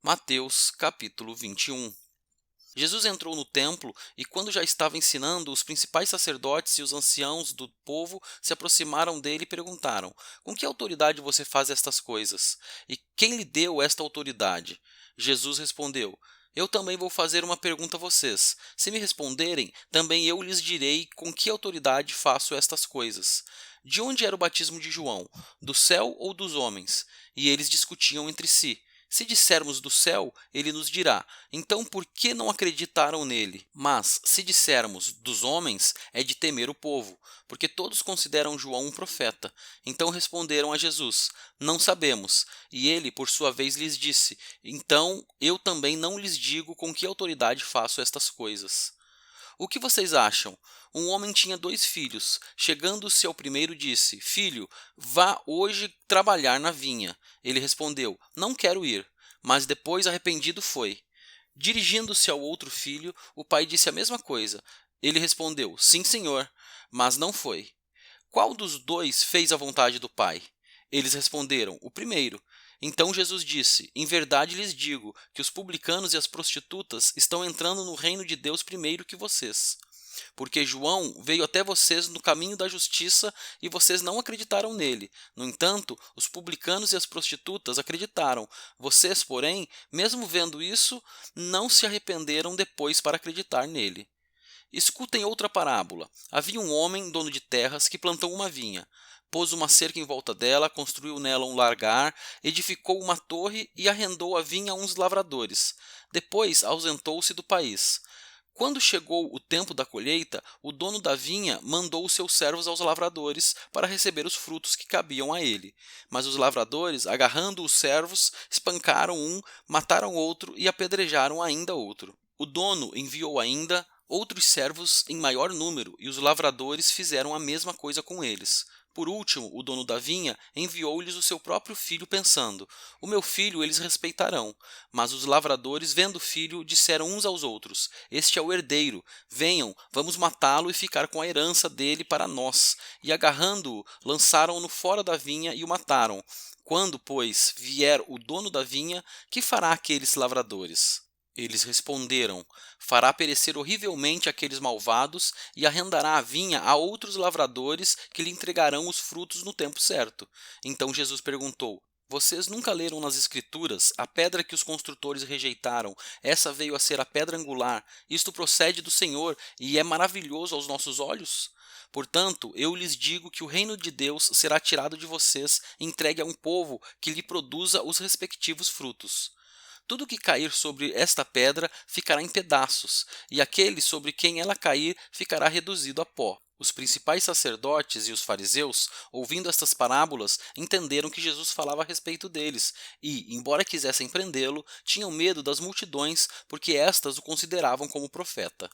Mateus capítulo 21. Jesus entrou no templo e, quando já estava ensinando, os principais sacerdotes e os anciãos do povo se aproximaram dele e perguntaram: Com que autoridade você faz estas coisas? E quem lhe deu esta autoridade? Jesus respondeu: Eu também vou fazer uma pergunta a vocês. Se me responderem, também eu lhes direi com que autoridade faço estas coisas. De onde era o batismo de João? Do céu ou dos homens? E eles discutiam entre si. Se dissermos do céu, ele nos dirá: Então por que não acreditaram nele? Mas se dissermos dos homens, é de temer o povo, porque todos consideram João um profeta. Então responderam a Jesus: Não sabemos. E ele, por sua vez, lhes disse: Então eu também não lhes digo com que autoridade faço estas coisas. O que vocês acham? Um homem tinha 2 filhos. Chegando-se ao primeiro, disse: Filho, vá hoje trabalhar na vinha. Ele respondeu: Não quero ir. Mas depois, arrependido, foi. Dirigindo-se ao outro filho, o pai disse a mesma coisa. Ele respondeu: Sim, senhor. Mas não foi. Qual dos dois fez a vontade do pai? Eles responderam: O primeiro. Então Jesus disse: Em verdade lhes digo que os publicanos e as prostitutas estão entrando no reino de Deus primeiro que vocês. Porque João veio até vocês no caminho da justiça e vocês não acreditaram nele. No entanto, os publicanos e as prostitutas acreditaram. Vocês, porém, mesmo vendo isso, não se arrependeram depois para acreditar nele. Escutem outra parábola. Havia um homem, dono de terras, que plantou uma vinha. Pôs uma cerca em volta dela, construiu nela um largar, edificou uma torre e arrendou a vinha a uns lavradores. Depois ausentou-se do país. Quando chegou o tempo da colheita, o dono da vinha mandou os seus servos aos lavradores para receber os frutos que cabiam a ele. Mas os lavradores, agarrando os servos, espancaram um, mataram outro e apedrejaram ainda outro. O dono enviou ainda outros servos em maior número, e os lavradores fizeram a mesma coisa com eles. Por último, o dono da vinha enviou-lhes o seu próprio filho, pensando: O meu filho eles respeitarão. Mas os lavradores, vendo o filho, disseram uns aos outros: Este é o herdeiro. Venham, vamos matá-lo e ficar com a herança dele para nós. E agarrando-o, lançaram-no fora da vinha e o mataram. Quando, pois, vier o dono da vinha, que fará aqueles lavradores? Eles responderam: Fará perecer horrivelmente aqueles malvados e arrendará a vinha a outros lavradores que lhe entregarão os frutos no tempo certo. Então Jesus perguntou: Vocês nunca leram nas Escrituras: A pedra que os construtores rejeitaram, essa veio a ser a pedra angular. Isto procede do Senhor e é maravilhoso aos nossos olhos? Portanto, eu lhes digo que o reino de Deus será tirado de vocês e entregue a um povo que lhe produza os respectivos frutos. Tudo que cair sobre esta pedra ficará em pedaços, e aquele sobre quem ela cair ficará reduzido a pó. Os principais sacerdotes e os fariseus, ouvindo estas parábolas, entenderam que Jesus falava a respeito deles e, embora quisessem prendê-lo, tinham medo das multidões, porque estas o consideravam como profeta.